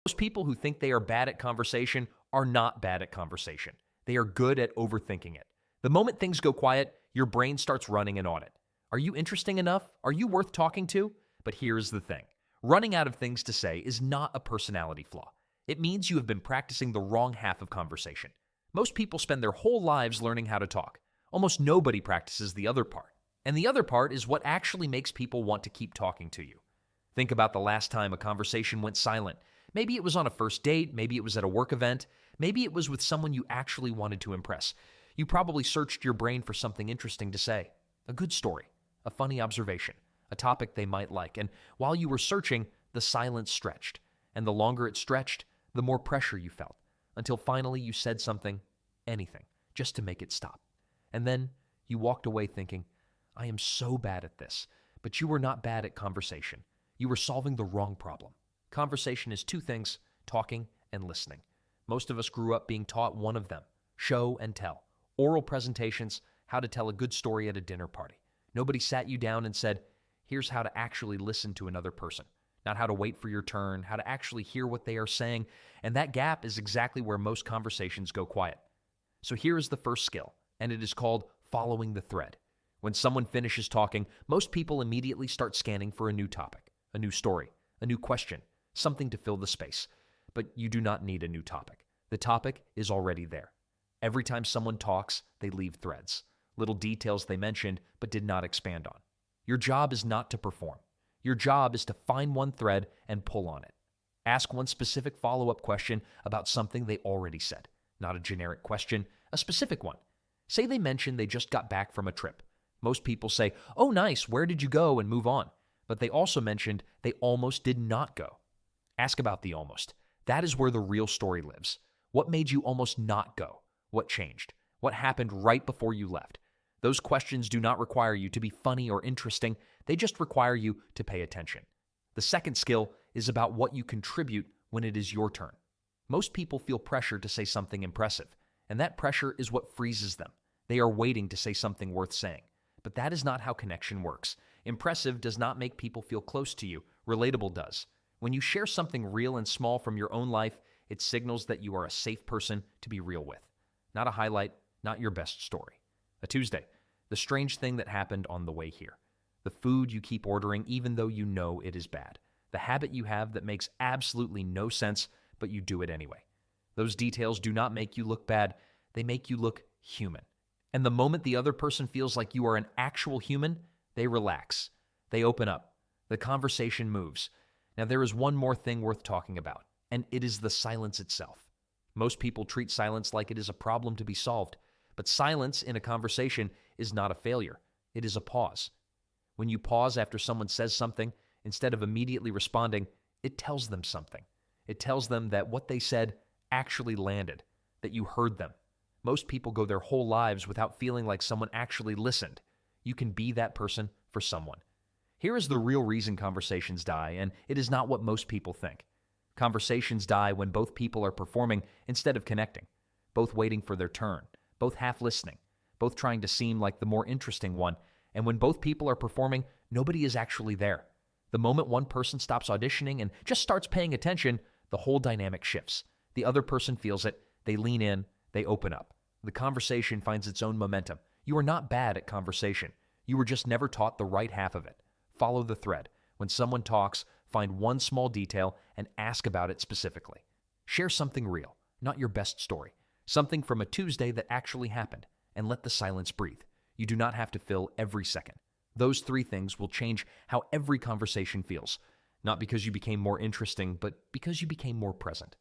Most people who think they are bad at conversation are not bad at conversation. They are good at overthinking it. The moment things go quiet, your brain starts running an audit. Are you interesting enough? Are you worth talking to? But here's the thing. Running out of things to say is not a personality flaw. It means you have been practicing the wrong half of conversation. Most people spend their whole lives learning how to talk. Almost nobody practices the other part. And the other part is what actually makes people want to keep talking to you. Think about the last time a conversation went silent. Maybe it was on a first date, maybe it was at a work event, maybe it was with someone you actually wanted to impress. You probably searched your brain for something interesting to say. A good story, a funny observation, a topic they might like. And while you were searching, the silence stretched. And the longer it stretched, the more pressure you felt. Until finally you said something, anything, just to make it stop. And then you walked away thinking, I am so bad at this. But you were not bad at conversation. You were solving the wrong problem. Conversation is two things, talking and listening. Most of us grew up being taught one of them, show and tell. Oral presentations, how to tell a good story at a dinner party. Nobody sat you down and said, here's how to actually listen to another person. Not how to wait for your turn, how to actually hear what they are saying. And that gap is exactly where most conversations go quiet. So here is the first skill, and it is called following the thread. When someone finishes talking, most people immediately start scanning for a new topic, a new story, a new question, something to fill the space. But you do not need a new topic. The topic is already there. Every time someone talks, they leave threads, little details they mentioned but did not expand on. Your job is not to perform. Your job is to find one thread and pull on it. Ask one specific follow-up question about something they already said. Not a generic question, a specific one. Say they mentioned they just got back from a trip. Most people say, oh nice, where did you go, and move on. But they also mentioned they almost did not go. Ask about the almost. That is where the real story lives. What made you almost not go? What changed? What happened right before you left? Those questions do not require you to be funny or interesting. They just require you to pay attention. The second skill is about what you contribute when it is your turn. Most people feel pressure to say something impressive, and that pressure is what freezes them. They are waiting to say something worth saying. But that is not how connection works. Impressive does not make people feel close to you. Relatable does. When you share something real and small from your own life, it signals that you are a safe person to be real with. Not a highlight, not your best story. A Tuesday, the strange thing that happened on the way here. The food you keep ordering even though you know it is bad. The habit you have that makes absolutely no sense, but you do it anyway. Those details do not make you look bad. They make you look human. And the moment the other person feels like you are an actual human, they relax. They open up. The conversation moves. Now, there is one more thing worth talking about, and it is the silence itself. Most people treat silence like it is a problem to be solved, but silence in a conversation is not a failure. It is a pause. When you pause after someone says something, instead of immediately responding, it tells them something. It tells them that what they said actually landed, that you heard them. Most people go their whole lives without feeling like someone actually listened. You can be that person for someone. Here is the real reason conversations die, and it is not what most people think. Conversations die when both people are performing instead of connecting, both waiting for their turn, both half listening, both trying to seem like the more interesting one, and when both people are performing, nobody is actually there. The moment one person stops auditioning and just starts paying attention, the whole dynamic shifts. The other person feels it, they lean in, they open up. The conversation finds its own momentum. You are not bad at conversation. You were just never taught the right half of it. Follow the thread. When someone talks, find one small detail and ask about it specifically. Share something real, not your best story. Something from a Tuesday that actually happened, and let the silence breathe. You do not have to fill every second. Those three things will change how every conversation feels, not because you became more interesting, but because you became more present.